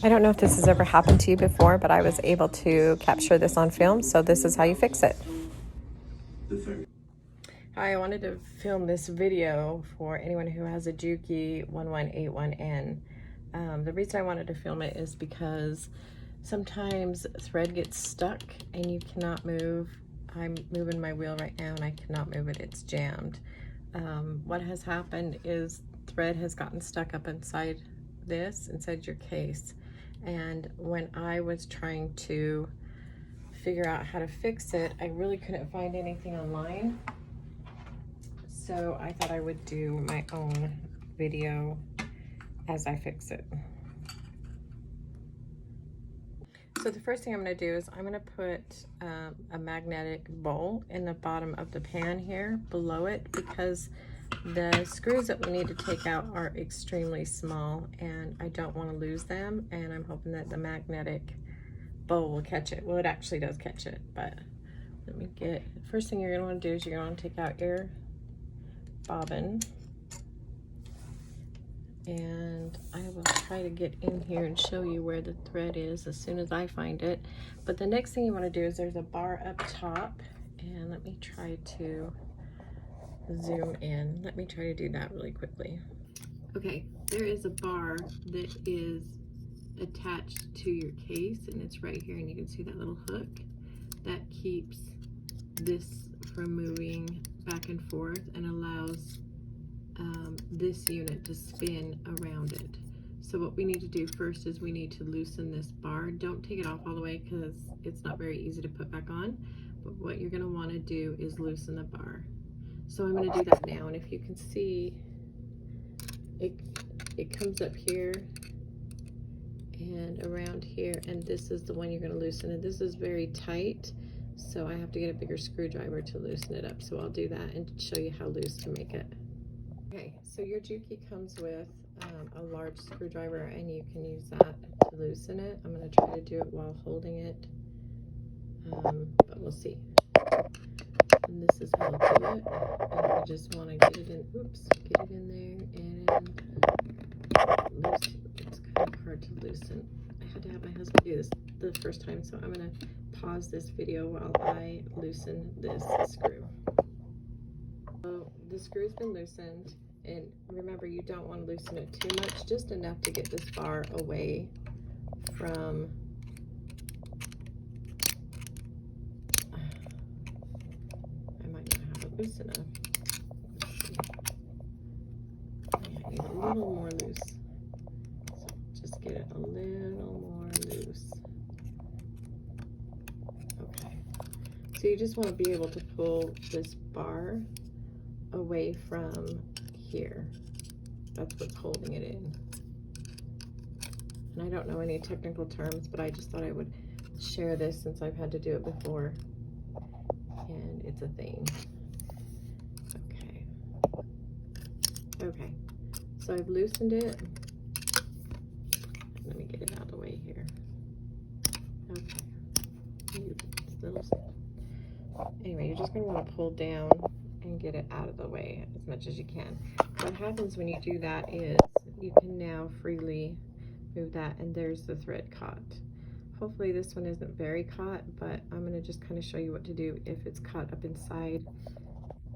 I don't know if this has ever happened to you before, but I was able to capture this on film, so this is how you fix it. Hi, I wanted to film this video for anyone who has a Juki 1181N. The reason I wanted to film it is because sometimes thread gets stuck and you cannot move. I'm moving my wheel right now and I cannot move it, it's jammed. What has happened is thread has gotten stuck up inside your case. And when I was trying to figure out how to fix it, I really couldn't find anything online. So I thought I would do my own video as I fix it. So the first thing I'm going to do is I'm going to put a magnetic bowl in the bottom of the pan here below it, because the screws that we need to take out are extremely small and I don't want to lose them, and I'm hoping that the magnetic bowl will catch it. Well, it actually does catch it, but let me get, first thing you're going to want to do is you're going to take out your bobbin, and I will try to get in here and show you where the thread is as soon as I find it. But the next thing you want to do is there's a bar up top, and let me try to zoom in. Let me try to do that really quickly. Okay, there is a bar that is attached to your case, and it's right here, and you can see that little hook that keeps this from moving back and forth and allows this unit to spin around it. So what we need to do first is we need to loosen this bar. Don't take it off all the way because it's not very easy to put back on, but what you're going to want to do is loosen the bar. So I'm going to do that now, and if you can see, it comes up here and around here, and this is the one you're going to loosen, and this is very tight, so I have to get a bigger screwdriver to loosen it up. So I'll do that and show you how loose to make it. Okay, so your Juki comes with a large screwdriver, and you can use that to loosen it. I'm going to try to do it while holding it, but we'll see. And this is how I'll do it. And I just want to get it in, get it in there and loosen. It's kind of hard to loosen. I had to have my husband do this the first time, so I'm going to pause this video while I loosen this screw. So the screw's been loosened, and remember, you don't want to loosen it too much, just enough to get this bar away from loose enough. I need a little more loose. So just get it a little more loose. Okay. So you just want to be able to pull this bar away from here. That's what's holding it in. And I don't know any technical terms, but I just thought I would share this since I've had to do it before. And it's a thing. Okay, so I've loosened it. Let me get it out of the way here. Okay. Anyway, you're just going to want to pull down and get it out of the way as much as you can. What happens when you do that is you can now freely move that, and there's the thread caught. Hopefully this one isn't very caught, but I'm going to just kind of show you what to do if it's caught up inside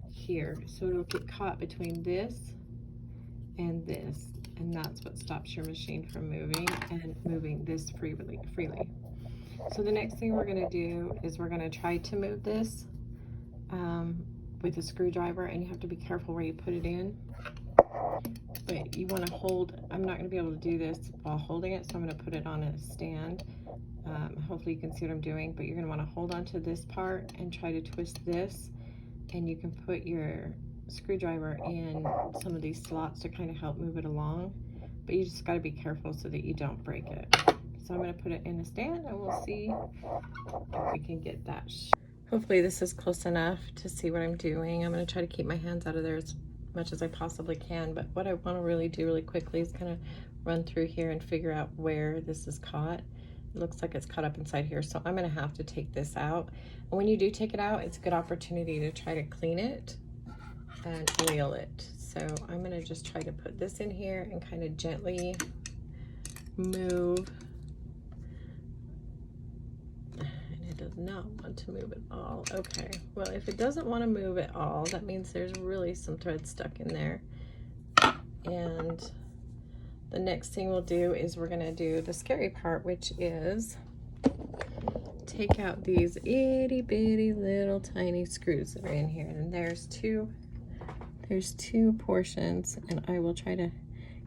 here. So it'll get caught between this and this, and that's what stops your machine from moving and moving this freely. So the next thing we're going to do is we're going to try to move this with a screwdriver, and you have to be careful where you put it in, but you want to hold. I'm not going to be able to do this while holding it, so I'm going to put it on a stand. Hopefully you can see what I'm doing, but you're going to want to hold on to this part and try to twist this, and you can put your screwdriver in some of these slots to kind of help move it along, but you just got to be careful so that you don't break it. So I'm going to put it in a stand, and we'll see if we can get that. Hopefully this is close enough to see what I'm doing. I'm going to try to keep my hands out of there as much as I possibly can, but what I want to really do really quickly is kind of run through here and figure out where this is caught. It looks like it's caught up inside here, so I'm going to have to take this out. And when you do take it out, it's a good opportunity to try to clean it and oil it. So I'm going to just try to put this in here and kind of gently move not want to move it all. Okay, well, if it doesn't want to move it all, that means there's really some thread stuck in there. And the next thing we'll do is we're going to do the scary part, which is take out these itty bitty little tiny screws that are in here. And there's two portions, and I will try to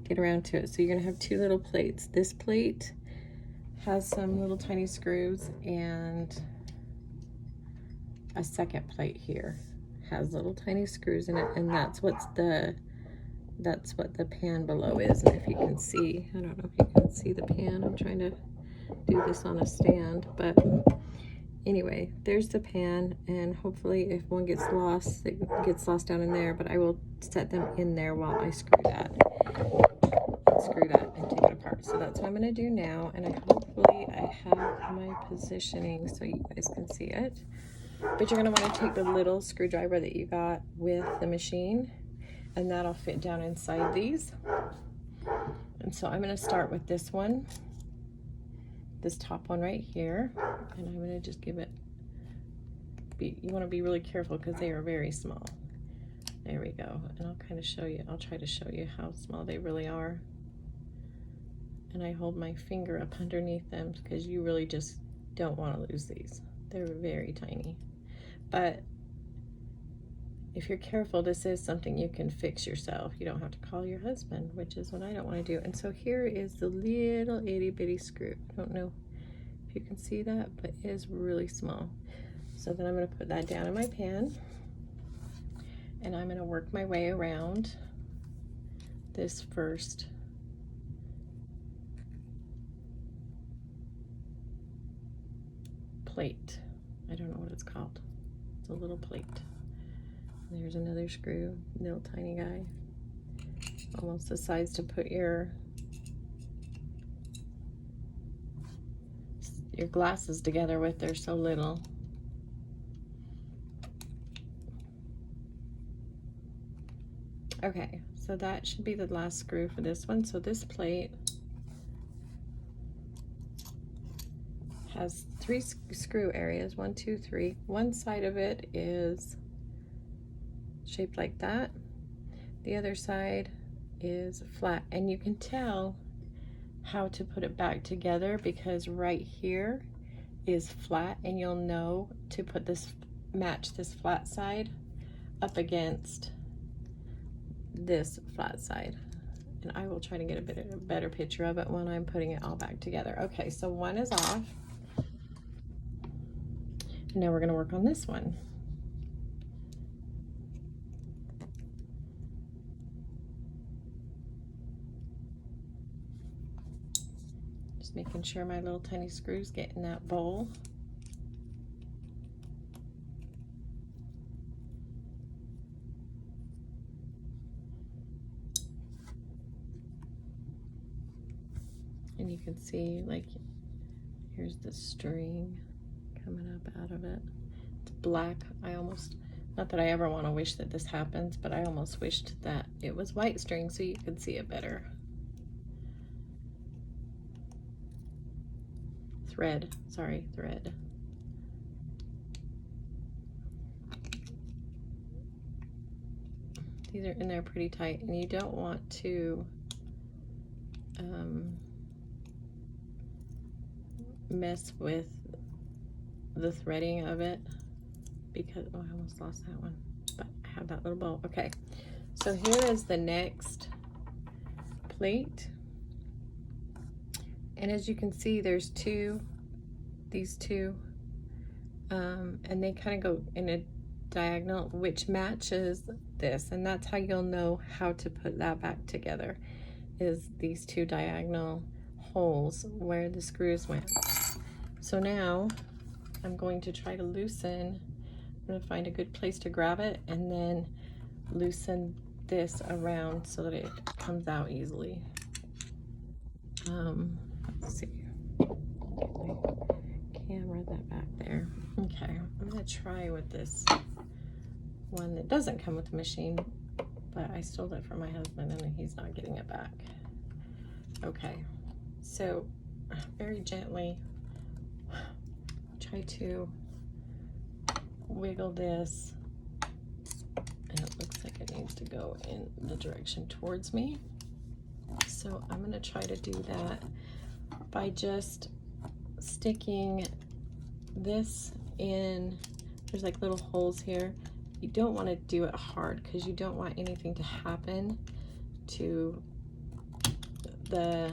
get around to it. So you're going to have two little plates. This plate has some little tiny screws, and a second plate here has little tiny screws in it, and that's what the pan below is. And if you can see, I don't know if you can see the pan. I'm trying to do this on a stand, but anyway, there's the pan, and hopefully if one gets lost, it gets lost down in there, but I will set them in there while I screw that and take it apart. So that's what I'm going to do now, and hopefully I have my positioning so you guys can see it. But you're going to want to take the little screwdriver that you got with the machine, and that'll fit down inside these. And so I'm going to start with this one, this top one right here, and I'm going to just give it, you want to be really careful because they are very small. There we go. And I'll kind of show you, I'll try to show you how small they really are. And I hold my finger up underneath them because you really just don't want to lose these. They're very tiny. But if you're careful, this is something you can fix yourself. You don't have to call your husband, which is what I don't want to do. And so here is the little itty bitty screw. I don't know if you can see that, but it is really small. So then I'm going to put that down in my pan, and I'm going to work my way around this first plate. I don't know what it's called. It's a little plate. There's another screw, little tiny guy, almost the size to put your glasses together with. They're so little. Okay, so that should be the last screw for this one. So this plate has 3 screw areas, 1, 2, 3. One side of it is shaped like that. The other side is flat, and you can tell how to put it back together because right here is flat, and you'll know to put this, match this flat side up against this flat side. And I will try to get a better picture of it when I'm putting it all back together. Okay, so one is off. And now we're going to work on this one. Just making sure my little tiny screws get in that bowl. And you can see, like, here's the string coming up out of it. It's black. I almost, not that I ever want to wish that this happens, but I almost wished that it was white string so you could see it better. Thread, sorry, thread. These are in there pretty tight, and you don't want to mess with the threading of it because, oh, I almost lost that one, but I have that little bowl. Okay, so here is the next plate, and as you can see, there's these two, and they kind of go in a diagonal, which matches this, and that's how you'll know how to put that back together, is these two diagonal holes where the screws went. So now I'm going to try to loosen, I'm going to find a good place to grab it and then loosen this around so that it comes out easily. Let's see, camera that back there. Okay, I'm going to try with this one that doesn't come with the machine, but I stole it from my husband and he's not getting it back. Okay, so very gently try to wiggle this, and it looks like it needs to go in the direction towards me. So I'm going to try to do that by just sticking this in. There's like little holes here. You don't want to do it hard because you don't want anything to happen to the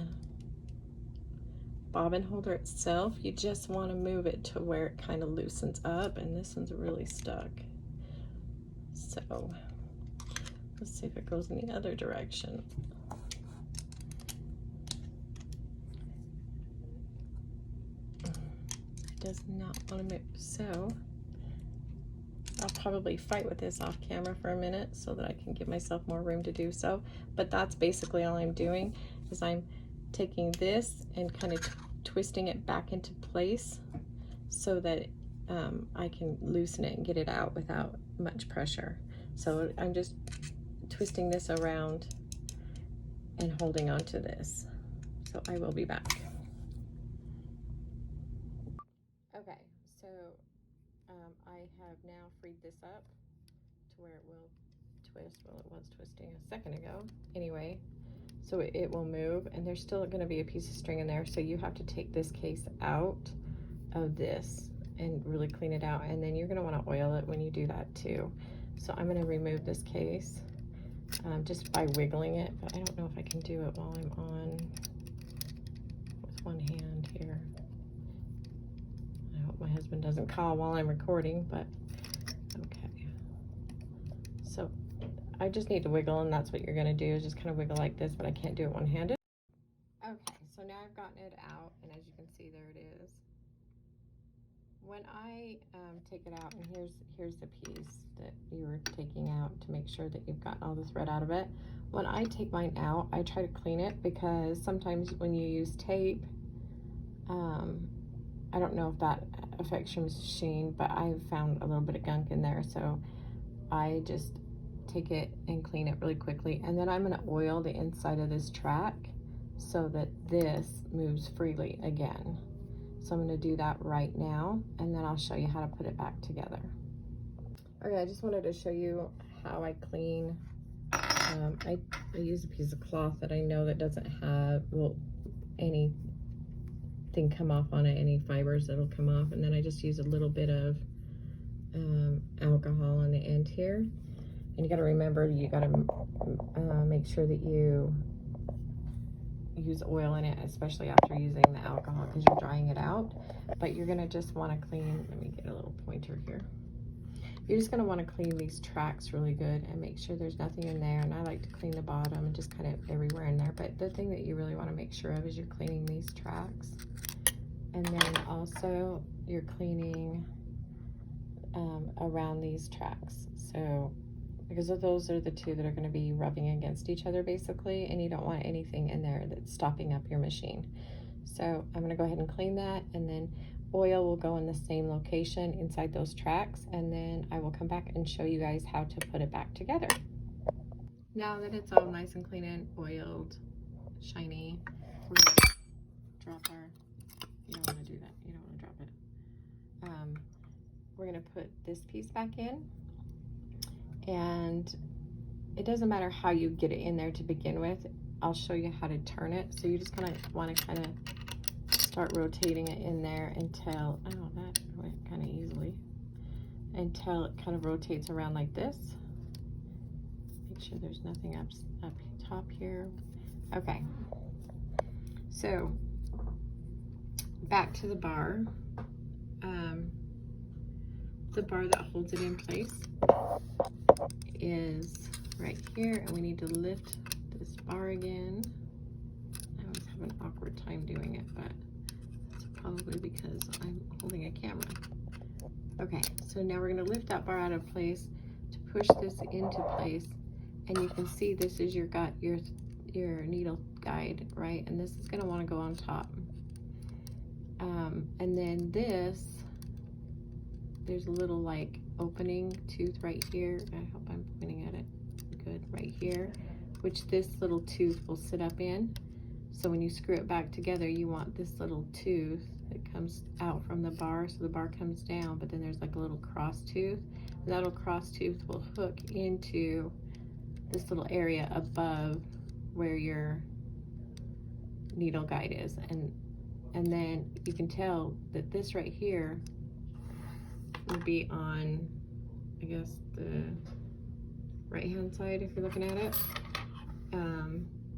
bobbin holder itself. You just want to move it to where it kind of loosens up, and this one's really stuck. So let's see if it goes in the other direction. It does not want to move. So I'll probably fight with this off camera for a minute so that I can give myself more room to do so. But that's basically all I'm doing, is I'm taking this and kind of twisting it back into place so that I can loosen it and get it out without much pressure. So I'm just twisting this around and holding on to this. So I will be back. Okay, so I have now freed this up to where it will twist. Well, it was twisting a second ago. Anyway, so it will move, and there's still going to be a piece of string in there, so you have to take this case out of this and really clean it out, and then you're going to want to oil it when you do that too. So I'm going to remove this case just by wiggling it, but I don't know if I can do it while I'm on with one hand here. I hope my husband doesn't call while I'm recording, but okay. So I just need to wiggle, and that's what you're going to do, is just kind of wiggle like this, but I can't do it one-handed. Okay, so now I've gotten it out, and as you can see, there it is. When I take it out, and here's the piece that you were taking out to make sure that you've gotten all the thread out of it. When I take mine out, I try to clean it, because sometimes when you use tape, I don't know if that affects your machine, but I've found a little bit of gunk in there, so I just take it and clean it really quickly, and then I'm going to oil the inside of this track so that this moves freely again. So I'm going to do that right now, and then I'll show you how to put it back together. Okay, I just wanted to show you how I clean. I use a piece of cloth that I know that doesn't have, well, anything come off on it, any fibers that'll come off, and then I just use a little bit of alcohol on the end here. And you got to remember, you got to make sure that you use oil in it, especially after using the alcohol, because you're drying it out. But you're going to just want to clean, let me get a little pointer here. You're just going to want to clean these tracks really good and make sure there's nothing in there. And I like to clean the bottom and just kind of everywhere in there. But the thing that you really want to make sure of is you're cleaning these tracks. And then also you're cleaning around these tracks. So, because those are the two that are going to be rubbing against each other basically, and you don't want anything in there that's stopping up your machine. So I'm going to go ahead and clean that, and then oil will go in the same location inside those tracks, and then I will come back and show you guys how to put it back together. Now that it's all nice and clean and oiled, shiny, drop our, you don't want to do that, you don't want to drop it. We're going to put this piece back in. And it doesn't matter how you get it in there to begin with. I'll show you how to turn it. So you just want to kind of start rotating it in there until, oh, that went kind of easily, until it kind of rotates around like this. Make sure there's nothing up top here. Okay. So back to the bar. The bar that holds it in place is right here, and we need to lift this bar again. I always have an awkward time doing it, but it's probably because I'm holding a camera. Okay, so now we're going to lift that bar out of place to push this into place, and you can see this is your needle guide, right? And this is going to want to go on top. And then there's a little like opening tooth right here. I hope I'm pointing at it good, right here, which this little tooth will sit up in. So when you screw it back together, you want this little tooth that comes out from the bar, so the bar comes down, but then there's like a little cross tooth. And that little cross tooth will hook into this little area above where your needle guide is, and then you can tell that this right here would be on, I guess, the right hand side if you're looking at it,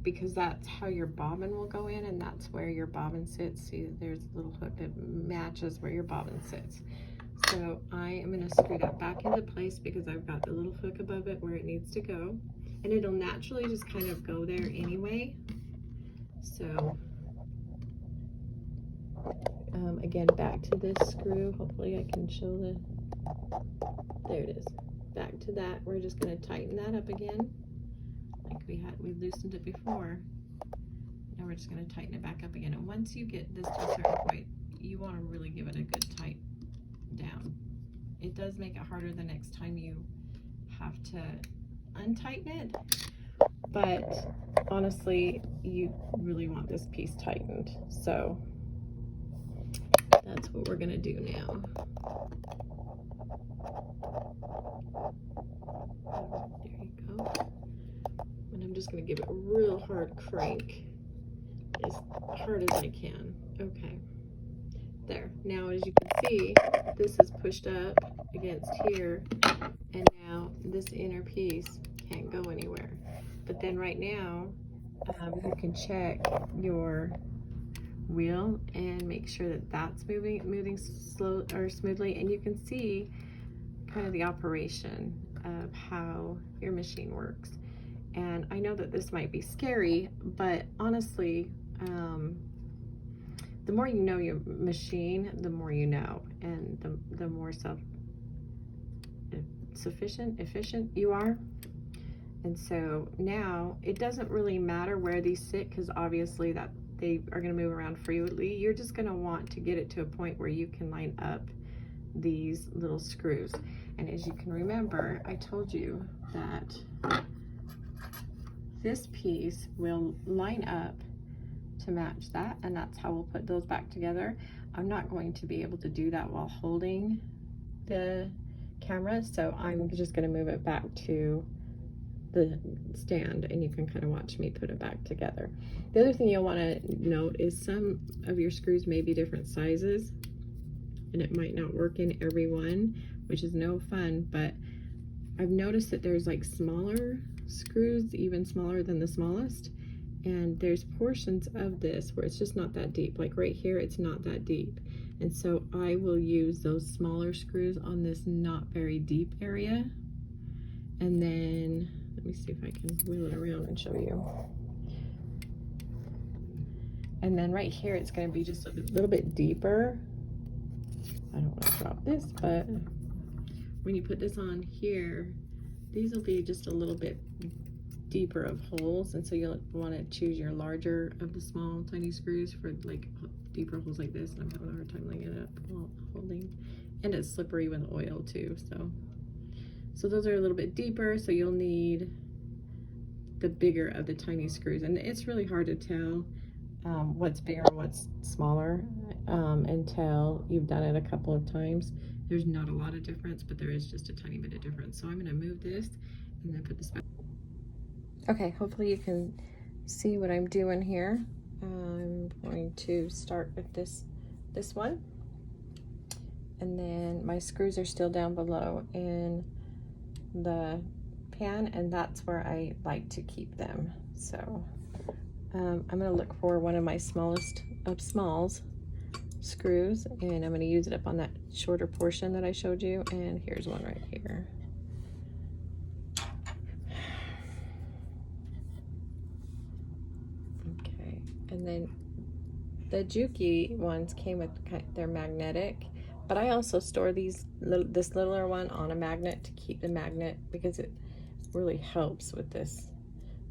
because that's how your bobbin will go in, and that's where your bobbin sits. See, there's a little hook that matches where your bobbin sits. So I am going to screw that back into place because I've got the little hook above it where it needs to go, and it'll naturally just kind of go there anyway. So again, back to this screw. Hopefully I can show there it is. Back to that. We're just going to tighten that up again like we loosened it before. Now we're just going to tighten it back up again. And once you get this to a certain point, you want to really give it a good tight down. It does make it harder the next time you have to untighten it, but honestly, you really want this piece tightened. So that's what we're going to do now. There you go. And I'm just going to give it a real hard crank, as hard as I can. Okay. There. Now, as you can see, this is pushed up against here, and now this inner piece can't go anywhere. But then right now, you can check your wheel and make sure that that's moving slow or smoothly, and you can see kind of the operation of how your machine works. And I know that this might be scary, but honestly, the more you know your machine, the more you know, and the more efficient you are. And so now it doesn't really matter where these sit, because obviously that they are going to move around freely. You're just going to want to get it to a point where you can line up these little screws. And as you can remember, I told you that this piece will line up to match that, and that's how we'll put those back together. I'm not going to be able to do that while holding the camera, so I'm just going to move it back to the stand, and you can kind of watch me put it back together. The other thing you'll want to note is some of your screws may be different sizes, and it might not work in every one, which is no fun. But I've noticed that there's like smaller screws, even smaller than the smallest, and there's portions of this where it's just not that deep. Like right here, it's not that deep, and so I will use those smaller screws on this not very deep area. And then let me see if I can wheel it around and show you. And then right here, it's going to be just a little bit deeper. I don't want to drop this, but when you put this on here, these will be just a little bit deeper of holes, and so you'll want to choose your larger of the small tiny screws for like deeper holes like this. And I'm having a hard time laying it up while holding, and it's slippery with oil too. So those are a little bit deeper, so you'll need the bigger of the tiny screws. And it's really hard to tell what's bigger and what's smaller until you've done it a couple of times. There's not a lot of difference, but there is just a tiny bit of difference. So I'm going to move this and then put this back. Okay, hopefully you can see what I'm doing here. I'm going to start with this one, and then my screws are still down below in the pan, and that's where I like to keep them. So I'm going to look for one of my smallest of smalls screws, and I'm going to use it up on that shorter portion that I showed you, and here's one right here. Okay, and then the Juki ones came with, they're magnetic, but I also store this littler one on a magnet to keep the magnet, because it really helps with this.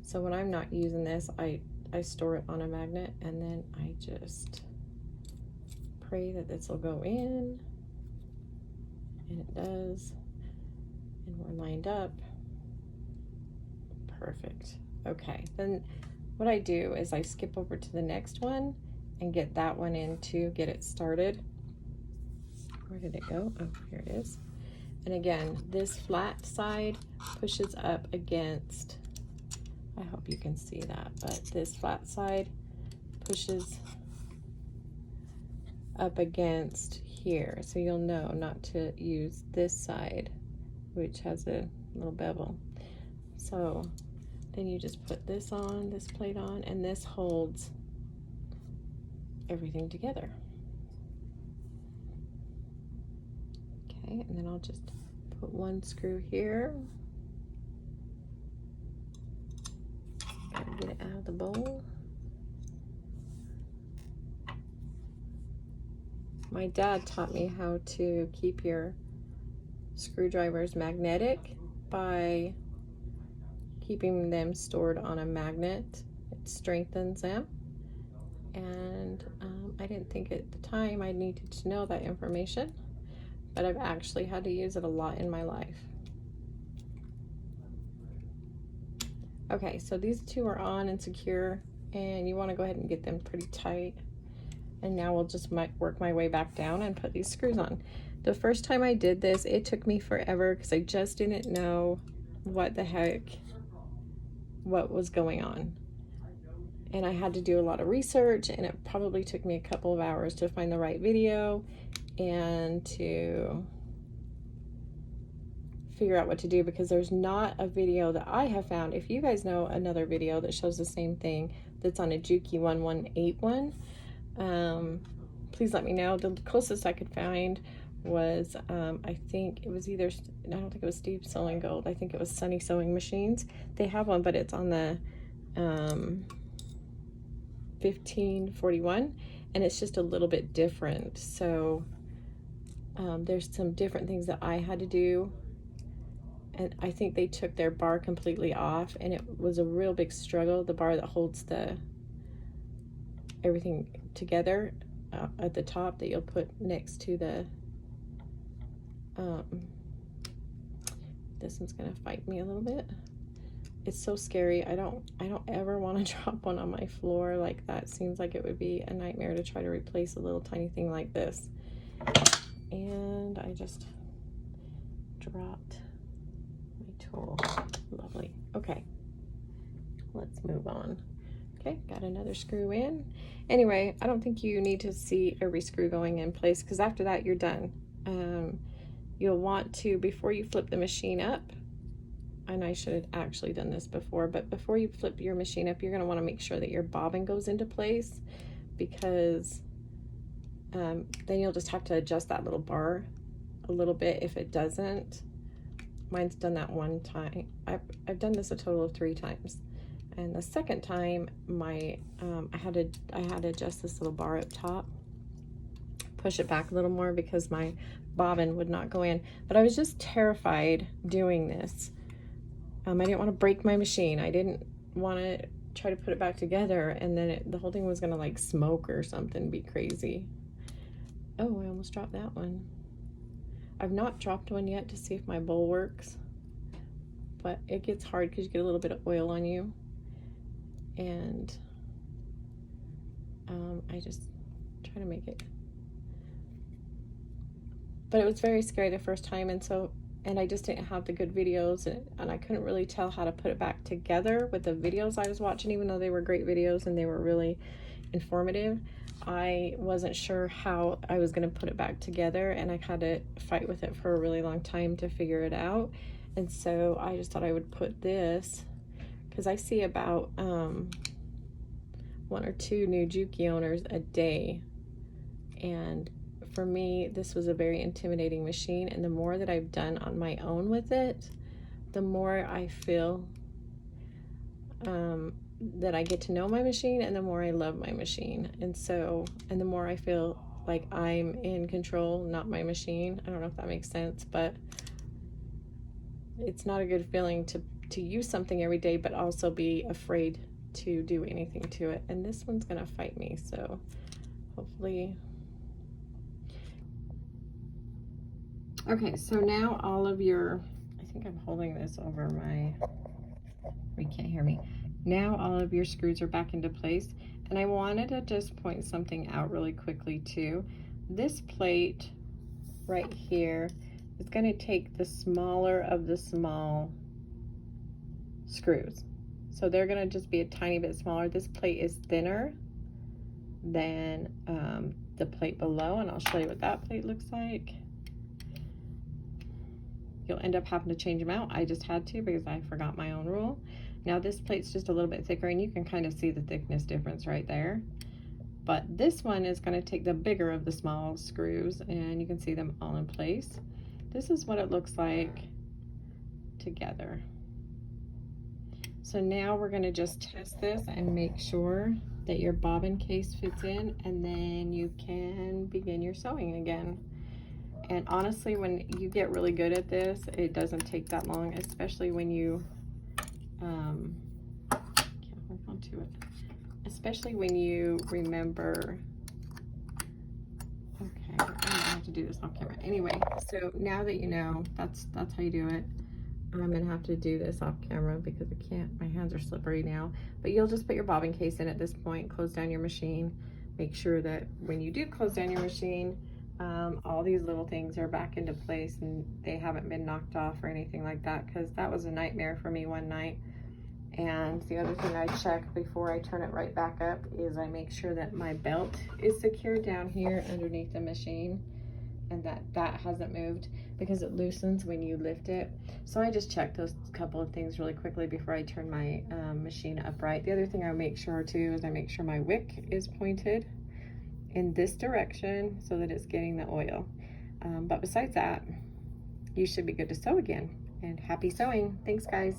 So when I'm not using this, I store it on a magnet, and then I just pray that this will go in, and it does, and we're lined up. Perfect. Okay, then what I do is I skip over to the next one, and get that one in to get it started. Where did it go? Oh, here it is. And again, this flat side pushes up against, I hope you can see that, but this flat side pushes up against here. So you'll know not to use this side, which has a little bevel. So then you just put this on, this plate on, and this holds everything together. Okay, and then I'll just put one screw here. Get it out of the bowl. My dad taught me how to keep your screwdrivers magnetic by keeping them stored on a magnet. It strengthens them. And I didn't think at the time I needed to know that information, but I've actually had to use it a lot in my life. Okay, so these two are on and secure, and you want to go ahead and get them pretty tight. And now we'll just work my way back down and put these screws on. The first time I did this, it took me forever because I just didn't know what the heck, what was going on. And I had to do a lot of research, and it probably took me a couple of hours to find the right video and to figure out what to do, because there's not a video that I have found. If you guys know another video that shows the same thing that's on a Juki 1181, please let me know. The closest I could find was I think it was either, I don't think it was Steve Sewing Gold, I think it was Sunny Sewing Machines. They have one, but it's on the 1541, and it's just a little bit different. So there's some different things that I had to do, and I think they took their bar completely off, and it was a real big struggle. The bar that holds the everything together at the top that you'll put next to the this one's gonna fight me a little bit. It's so scary. I don't ever want to drop one on my floor like that. Seems like it would be a nightmare to try to replace a little tiny thing like this. And I just dropped my tool. Lovely. Okay, let's move on. Okay, got another screw in. Anyway, I don't think you need to see every screw going in place, because after that you're done. You'll want to, before you flip the machine up, and I should have actually done this before, but before you flip your machine up, you're going to want to make sure that your bobbin goes into place, because then you'll just have to adjust that little bar a little bit if it doesn't. Mine's done that one time. I've done this a total of 3 times. And the second time, I had to adjust this little bar up top, push it back a little more because my bobbin would not go in. But I was just terrified doing this. I didn't want to break my machine. I didn't want to try to put it back together, and then the whole thing was gonna like smoke or something, be crazy. Oh, I almost dropped that one. I've not dropped one yet to see if my bowl works, but it gets hard because you get a little bit of oil on you. And I just try to make it, but it was very scary the first time, and I just didn't have the good videos, and I couldn't really tell how to put it back together with the videos I was watching. Even though they were great videos and they were really informative, I wasn't sure how I was going to put it back together, and I had to fight with it for a really long time to figure it out. And so I just thought I would put this, because I see about 1 or 2 new Juki owners a day, and for me this was a very intimidating machine. And the more that I've done on my own with it, the more I feel that I get to know my machine, and the more I love my machine. And the more I feel like I'm in control, not my machine. I don't know if that makes sense, but it's not a good feeling to use something every day, but also be afraid to do anything to it. And this one's gonna fight me, so hopefully. Okay, so now all of your, I think I'm holding this over my, you can't hear me. Now all of your screws are back into place, And I wanted to just point something out really quickly too. This plate right here is going to take the smaller of the small screws. So they're going to just be a tiny bit smaller. This plate is thinner than the plate below, and I'll show you what that plate looks like. You'll end up having to change them out. I just had to because I forgot my own rule. Now this plate's just a little bit thicker, and you can kind of see the thickness difference right there. But this one is going to take the bigger of the small screws, and you can see them all in place. This is what it looks like together. So now we're going to just test this and make sure that your bobbin case fits in, and then you can begin your sewing again. And honestly, when you get really good at this, it doesn't take that long, especially when you can't hold on to it. Especially when you remember. Okay, I'm gonna have to do this off camera. Anyway, so now that you know, that's how you do it. I'm gonna have to do this off camera because I can't, my hands are slippery now. But you'll just put your bobbin case in at this point, close down your machine. Make sure that when you do close down your machine, all these little things are back into place and they haven't been knocked off or anything like that, because that was a nightmare for me one night. And the other thing I check before I turn it right back up is I make sure that my belt is secured down here underneath the machine, and that hasn't moved, because it loosens when you lift it. So I just check those couple of things really quickly before I turn my machine upright. The other thing I make sure too is I make sure my wick is pointed in this direction so that it's getting the oil. But besides that, you should be good to sew again. And happy sewing. Thanks, guys.